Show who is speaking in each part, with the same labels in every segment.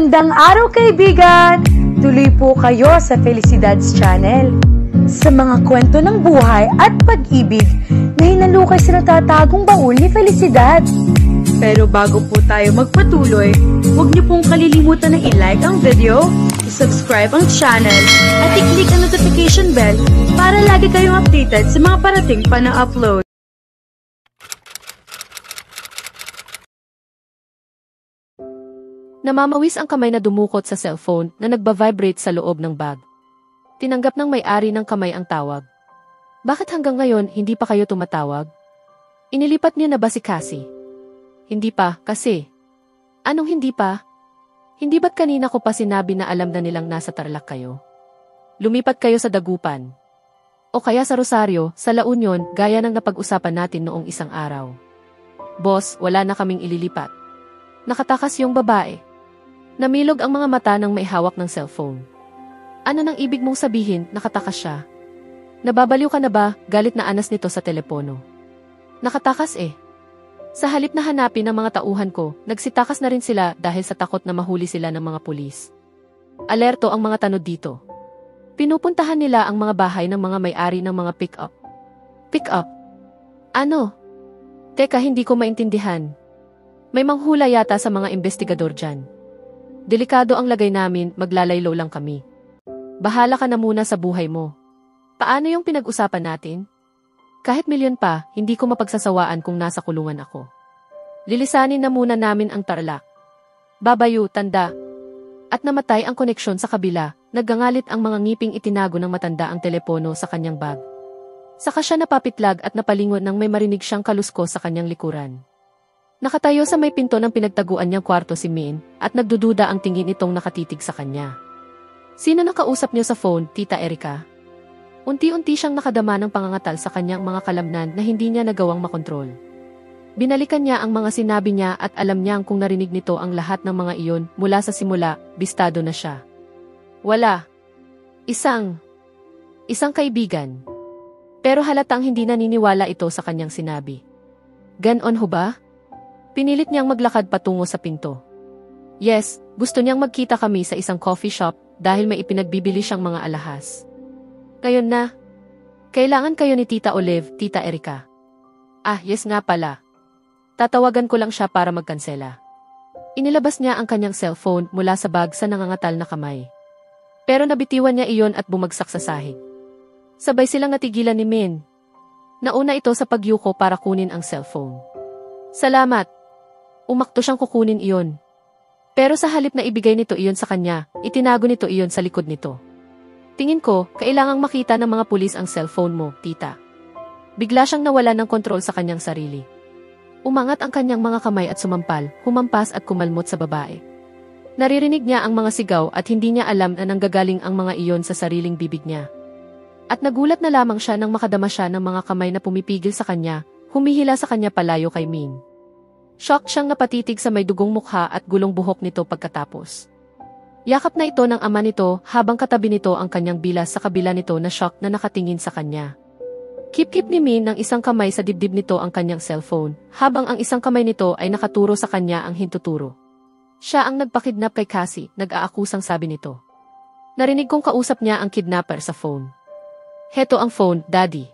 Speaker 1: Magandang araw kaibigan! Tuloy po kayo sa Felicidad's Channel. Sa mga kwento ng buhay at pag-ibig na hinalukay sa natatagong baul ni Felicidad. Pero bago po tayo magpatuloy, huwag niyo pong kalilimutan na i-like ang video, i-subscribe ang channel, at i-click ang notification bell para lagi kayong updated sa mga parating pa na upload.
Speaker 2: Namamawis ang kamay na dumukot sa cellphone na nagba-vibrate sa loob ng bag. Tinanggap ng may-ari ng kamay ang tawag. Bakit hanggang ngayon hindi pa kayo tumatawag? Inilipat niyo na ba si Cassie? Hindi pa, kasi. Anong hindi pa? Hindi ba't kanina ko pa sinabi na alam na nilang nasa Tarlac kayo? Lumipat kayo sa Dagupan. O kaya sa Rosario, sa La Union, gaya ng napag-usapan natin noong isang araw. Boss, wala na kaming ililipat. Nakatakas yung babae. Namilog ang mga mata ng may hawak ng cellphone. Ano nang ibig mong sabihin, nakatakas siya? Nababaliw ka na ba, galit na anas nito sa telepono? Nakatakas eh. Sa halip na hanapin ng mga tauhan ko, nagsitakas na rin sila dahil sa takot na mahuli sila ng mga pulis. Alerto ang mga tanod dito. Pinupuntahan nila ang mga bahay ng mga may-ari ng mga pick-up. Pick-up? Ano? Teka, hindi ko maintindihan. May manghula yata sa mga investigador dyan. Delikado ang lagay namin, maglalaylo lang kami. Bahala ka na muna sa buhay mo. Paano yung pinag-usapan natin? Kahit milyon pa, hindi ko mapagsasawaan kung nasa kulungan ako. Lilisanin na muna namin ang Tarlac. Babayu, tanda. At namatay ang koneksyon sa kabila, naggangalit ang mga ngiping itinago ng matanda ang telepono sa kanyang bag. Saka siya napapitlag at napalingon nang may marinig siyang kalusko sa kanyang likuran. Nakatayo sa may pinto ng pinagtaguan niyang kwarto si Min, at nagdududa ang tingin itong nakatitig sa kanya. Sino nakausap niyo sa phone, Tita Erica? Unti-unti siyang nakadama ng pangangatal sa kanyang mga kalamnan na hindi niya nagawang makontrol. Binalikan niya ang mga sinabi niya at alam niyang kung narinig nito ang lahat ng mga iyon mula sa simula, bistado na siya. Wala. Isang kaibigan. Pero halatang hindi naniniwala ito sa kanyang sinabi. Ganon ho ba? Pinilit niyang maglakad patungo sa pinto. Yes, gusto niyang magkita kami sa isang coffee shop dahil may ipinagbibili siyang mga alahas. Ngayon na. Kailangan kayo ni Tita Olive, Tita Erica. Ah, yes nga pala. Tatawagan ko lang siya para magkansela. Inilabas niya ang kanyang cellphone mula sa bag sa nangangatal na kamay. Pero nabitiwan niya iyon at bumagsak sa sahig. Sabay silang natigilan ni Min. Nauna ito sa pagyuko para kunin ang cellphone. Salamat. Umakto siyang kukunin iyon. Pero sa halip na ibigay nito iyon sa kanya, itinago nito iyon sa likod nito. Tingin ko, kailangang makita ng mga pulis ang cellphone mo, tita. Bigla siyang nawala ng kontrol sa kanyang sarili. Umangat ang kanyang mga kamay at sumampal, humampas at kumalmot sa babae. Naririnig niya ang mga sigaw at hindi niya alam na nanggagaling ang mga iyon sa sariling bibig niya. At nagulat na lamang siya nang makadama siya ng mga kamay na pumipigil sa kanya, humihila sa kanya palayo kay Min. Shock siyang napatitig sa may dugong mukha at gulong buhok nito pagkatapos. Yakap na ito ng ama nito habang katabi nito ang kanyang bilas sa kabila nito na shock na nakatingin sa kanya. Kip-kip ni Min ng isang kamay sa dibdib nito ang kanyang cellphone, habang ang isang kamay nito ay nakaturo sa kanya ang hintuturo. Siya ang nagpakidnap kay Cassie, nag-aakusang sabi nito. Narinig kong kausap niya ang kidnapper sa phone. Heto ang phone, Daddy.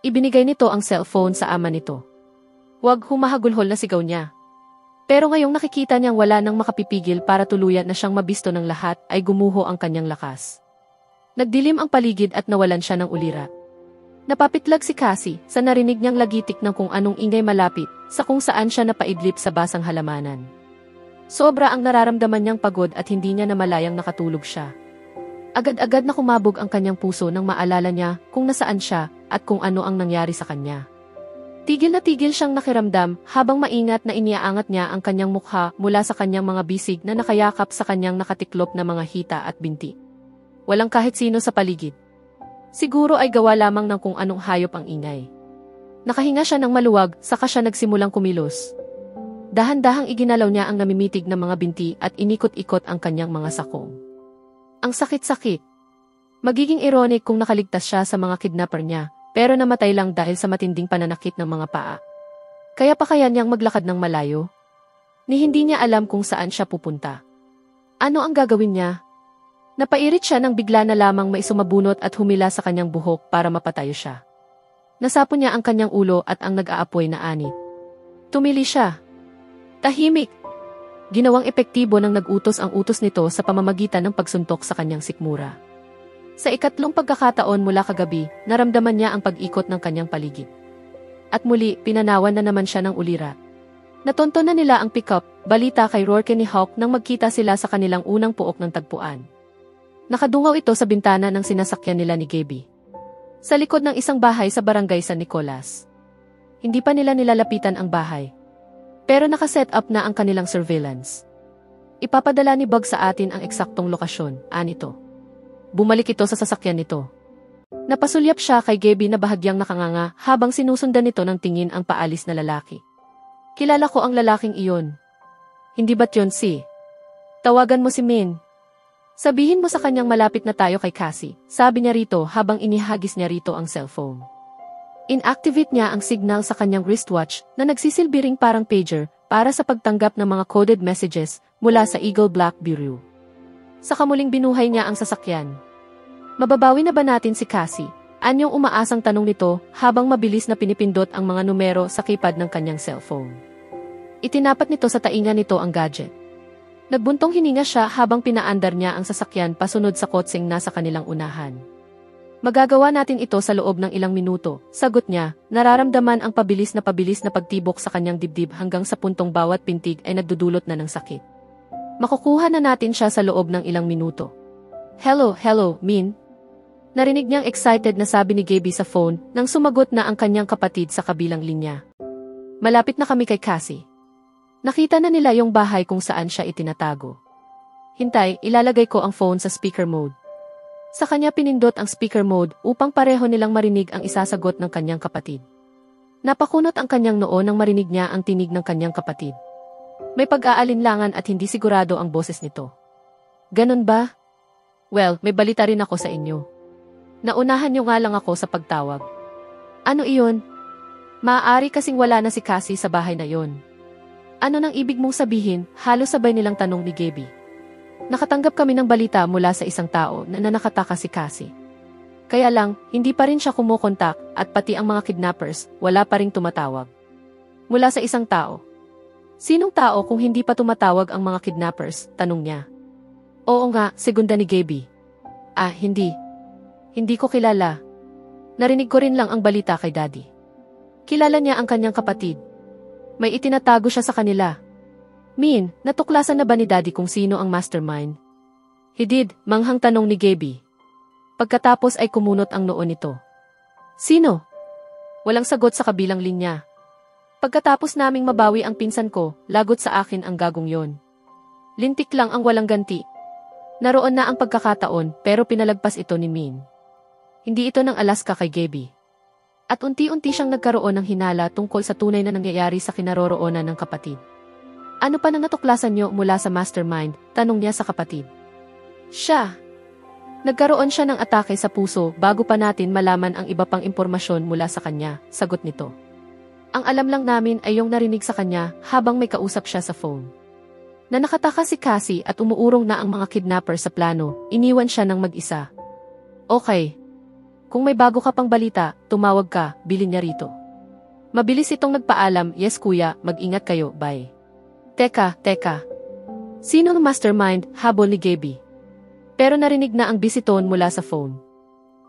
Speaker 2: Ibinigay nito ang cellphone sa ama nito. Huwag humahagulhol na sigaw niya. Pero ngayong nakikita niyang wala nang makapipigil para tuluyan na siyang mabisto ng lahat ay gumuho ang kanyang lakas. Nagdilim ang paligid at nawalan siya ng ulira. Napapitlag si Cassie sa narinig niyang lagitik ng kung anong ingay malapit sa kung saan siya napaidlip sa basang halamanan. Sobra ang nararamdaman niyang pagod at hindi niya namalayang nakatulog siya. Agad-agad na kumabog ang kanyang puso nang maalala niya kung nasaan siya at kung ano ang nangyari sa kanya. Tigil na tigil siyang nakiramdam habang maingat na iniaangat niya ang kanyang mukha mula sa kanyang mga bisig na nakayakap sa kanyang nakatiklop na mga hita at binti. Walang kahit sino sa paligid. Siguro ay gawa lamang ng kung anong hayop ang ingay. Nakahinga siya ng maluwag, saka siya nagsimulang kumilos. Dahan-dahang iginalaw niya ang namimitig na mga binti at inikot-ikot ang kanyang mga sakong. Ang sakit-sakit. Magiging ironic kung nakaligtas siya sa mga kidnapper niya, pero namatay lang dahil sa matinding pananakit ng mga paa. Kaya pa kaya niyang maglakad ng malayo? Ni hindi niya alam kung saan siya pupunta. Ano ang gagawin niya? Napairit siya nang bigla na lamang may sumabunot at humila sa kanyang buhok para mapatayo siya. Nasapo niya ang kanyang ulo at ang nag-aapoy na anit. Tumili siya. Tahimik. Ginawang epektibo ng nag-utos ang utos nito sa pamamagitan ng pagsuntok sa kanyang sikmura. Sa ikatlong pagkakataon mula kagabi, naramdaman niya ang pag-ikot ng kanyang paligid. At muli, pinanawan na naman siya ng ulira. Natonto na nila ang pick-up, balita kay Rourke ni Hawk nang magkita sila sa kanilang unang puok ng tagpuan. Nakadungaw ito sa bintana ng sinasakyan nila ni Gaby. Sa likod ng isang bahay sa barangay San Nicolas. Hindi pa nila nilalapitan ang bahay. Pero nakaset up na ang kanilang surveillance. Ipapadala ni Bug sa atin ang eksaktong lokasyon, anito. Bumalik ito sa sasakyan nito. Napasulyap siya kay Gaby na bahagyang nakanganga habang sinusundan nito ng tingin ang paalis na lalaki. Kilala ko ang lalaking iyon. Hindi ba't yun si? Tawagan mo si Min. Sabihin mo sa kanyang malapit na tayo kay Cassie, sabi niya rito habang inihagis niya rito ang cellphone. Inactivate niya ang signal sa kanyang wristwatch na nagsisilbi ring parang pager para sa pagtanggap ng mga coded messages mula sa Eagle Black Bureau. Sa kamuling binuhay niya ang sasakyan. Mababawi na ba natin si Cassie? Anyong umaasang tanong nito habang mabilis na pinipindot ang mga numero sa keypad ng kanyang cellphone. Itinapat nito sa tainga nito ang gadget. Nagbuntong hininga siya habang pinaandar niya ang sasakyan pasunod sa kotseng nasa kanilang unahan. Magagawa natin ito sa loob ng ilang minuto, sagot niya, nararamdaman ang pabilis na pagtibok sa kanyang dibdib hanggang sa puntong bawat pintig ay nagdudulot na ng sakit. Makukuha na natin siya sa loob ng ilang minuto. Hello, Min. Narinig niyang excited na sabi ni Gaby sa phone nang sumagot na ang kanyang kapatid sa kabilang linya. Malapit na kami kay Cassie. Nakita na nila yung bahay kung saan siya itinatago. Hintay, ilalagay ko ang phone sa speaker mode. Sa kanya pinindot ang speaker mode upang pareho nilang marinig ang isasagot ng kanyang kapatid. Napakunot ang kanyang noo nang marinig niya ang tinig ng kanyang kapatid. May pag-aalinlangan at hindi sigurado ang boses nito. Ganon ba? Well, may balita rin ako sa inyo. Naunahan niyo nga lang ako sa pagtawag. Ano iyon? Maaari kasing wala na si Cassie sa bahay na yon. Ano nang ibig mong sabihin? Halos sabay nilang tanong ni Gaby. Nakatanggap kami ng balita mula sa isang tao na nakataka si Cassie. Kaya lang, hindi pa rin siya kumukontak at pati ang mga kidnappers, wala pa ring tumatawag. Mula sa isang tao. Sinong tao kung hindi pa tumatawag ang mga kidnappers? Tanong niya. Oo nga, segunda ni Gaby. Hindi. Hindi ko kilala. Narinig ko rin lang ang balita kay Daddy. Kilala niya ang kanyang kapatid. May itinatago siya sa kanila. Min, natuklasan na ba ni Daddy kung sino ang mastermind? He did, manghang tanong ni Gaby. Pagkatapos ay kumunot ang noo nito. Sino? Walang sagot sa kabilang linya. Pagkatapos naming mabawi ang pinsan ko, lagot sa akin ang gagong yon. Lintik lang ang walang ganti. Naroon na ang pagkakataon pero pinalagpas ito ni Min. Hindi ito ng Alaska kay Gaby. At unti-unti siyang nagkaroon ng hinala tungkol sa tunay na nangyayari sa kinaroroonan ng kapatid. Ano pa na natuklasan niyo mula sa mastermind? Tanong niya sa kapatid. Siya. Nagkaroon siya ng atake sa puso bago pa natin malaman ang iba pang impormasyon mula sa kanya, sagot nito. Ang alam lang namin ay yung narinig sa kanya habang may kausap siya sa phone. Na nakataka si Cassie at umuurong na ang mga kidnapper sa plano, iniwan siya ng mag-isa. Okay. Kung may bago ka pang balita, tumawag ka, bilin niya rito. Mabilis itong nagpaalam, yes kuya, mag-ingat kayo, bye. Teka. Sino ang mastermind? Habol ni Gaby. Pero narinig na ang busy tone mula sa phone.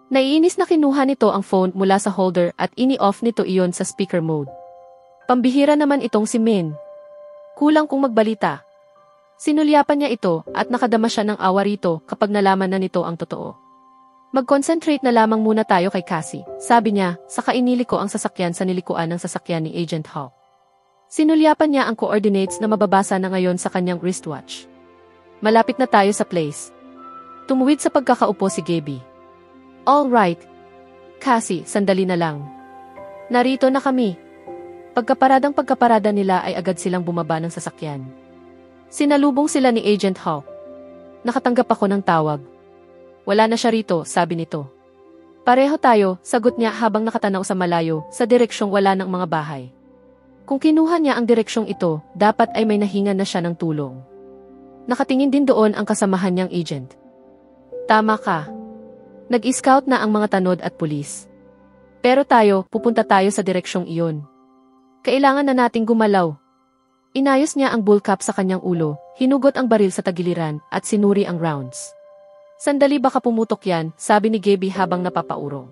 Speaker 2: Naiinis na kinuha nito ang phone mula sa holder at ini-off nito iyon sa speaker mode. Pambihira naman itong si Min. Kulang kung magbalita. Sinulyapan niya ito at nakadama siya ng awa rito kapag nalaman na nito ang totoo. Mag-concentrate na lamang muna tayo kay Cassie, sabi niya, saka iniliko ang sasakyan sa nilikuan ng sasakyan ni Agent Hawk. Sinulyapan niya ang coordinates na mababasa na ngayon sa kanyang wristwatch. Malapit na tayo sa place. Tumuwid sa pagkakaupo si Gaby. All right. Cassie, sandali na lang. Narito na kami. Pagkaparada nila ay agad silang bumaba ng sasakyan. Sinalubong sila ni Agent Hawk. Nakatanggap ako ng tawag. Wala na siya rito, sabi nito. Pareho tayo, sagot niya habang nakatanaw sa malayo, sa direksyong wala ng mga bahay. Kung kinuha niya ang direksyong ito, dapat ay may nahingan na siya ng tulong. Nakatingin din doon ang kasamahan niyang agent. Tama ka. Nag-scout na ang mga tanod at pulis. Pero tayo, pupunta tayo sa direksyong iyon. Kailangan na nating gumalaw. Inayos niya ang bullcap sa kanyang ulo, hinugot ang baril sa tagiliran, at sinuri ang rounds. Sandali baka pumutok yan, sabi ni Gaby habang napapaurong.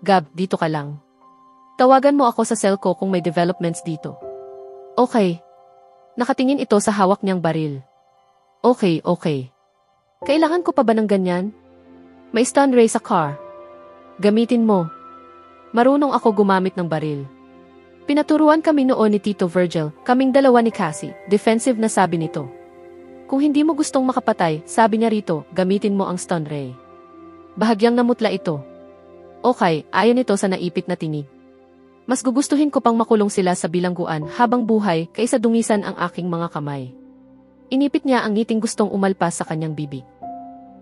Speaker 2: Gab, dito ka lang. Tawagan mo ako sa cell ko kung may developments dito. Okay. Nakatingin ito sa hawak niyang baril. Okay. Kailangan ko pa ba ng ganyan? May stun ray sa car. Gamitin mo. Marunong ako gumamit ng baril. Pinaturuan kami noon ni Tito Virgil, kaming dalawa ni Cassie, defensive na sabi nito. Kung hindi mo gustong makapatay, sabi niya rito, gamitin mo ang stun ray. Bahagyang namutla ito. Okay, ayon ito sa naipit na tinig. Mas gugustuhin ko pang makulong sila sa bilangguan habang buhay kaysa dungisan ang aking mga kamay. Inipit niya ang ngiting gustong umalpas sa kanyang bibig.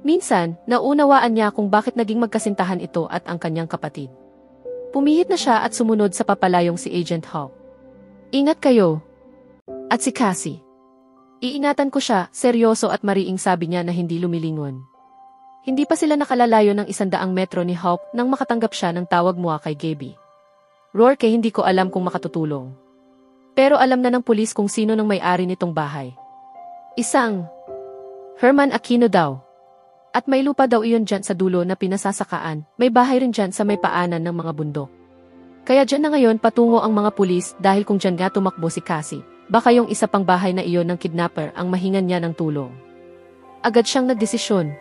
Speaker 2: Minsan, naunawaan niya kung bakit naging magkasintahan ito at ang kanyang kapatid. Pumihit na siya at sumunod sa papalayong si Agent Hawk. Ingat kayo. At si Cassie. Iingatan ko siya, seryoso at mariing sabi niya na hindi lumilingon. Hindi pa sila nakalalayo ng 100 metro ni Hawk nang makatanggap siya ng tawag mula kay Gaby. Rourke, hindi ko alam kung makatutulong. Pero alam na ng pulis kung sino ng may-ari nitong bahay. Isang Herman Aquino daw. At may lupa daw iyon dyan sa dulo na pinasasakaan, may bahay rin dyan sa may paanan ng mga bundok. Kaya dyan na ngayon patungo ang mga pulis dahil kung dyan nga tumakbo si Cassie, baka yung isa pang bahay na iyon ng kidnapper ang mahingan niya ng tulong. Agad siyang nagdesisyon.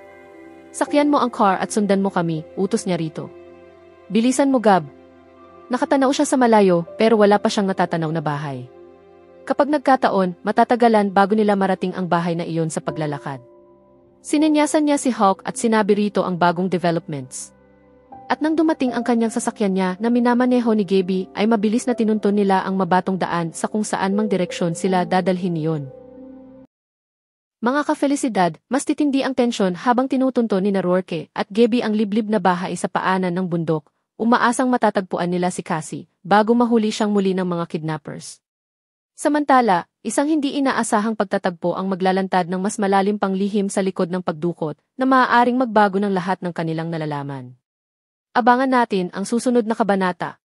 Speaker 2: Sakyan mo ang car at sundan mo kami, utos niya rito. Bilisan mo, Gab. Nakatanaw siya sa malayo pero wala pa siyang natatanaw na bahay. Kapag nagkataon, matatagalan bago nila marating ang bahay na iyon sa paglalakad. Sinenyasan niya si Hawk at sinabi rito ang bagong developments. At nang dumating ang kanyang sasakyan niya na minamaneho ni Gaby ay mabilis na tinunton nila ang mabatong daan sa kung saan mang direksyon sila dadalhin niyon. Mga ka-Felicidad, mas titindi ang tensyon habang tinutunton ni Rourke at Gaby ang liblib na bahay sa paanan ng bundok, umaasang matatagpuan nila si Cassie bago mahuli siyang muli ng mga kidnappers. Samantala, isang hindi inaasahang pagtatagpo ang maglalantad ng mas malalim pang lihim sa likod ng pagdukot na maaaring magbago ng lahat ng kanilang nalalaman. Abangan natin ang susunod na kabanata.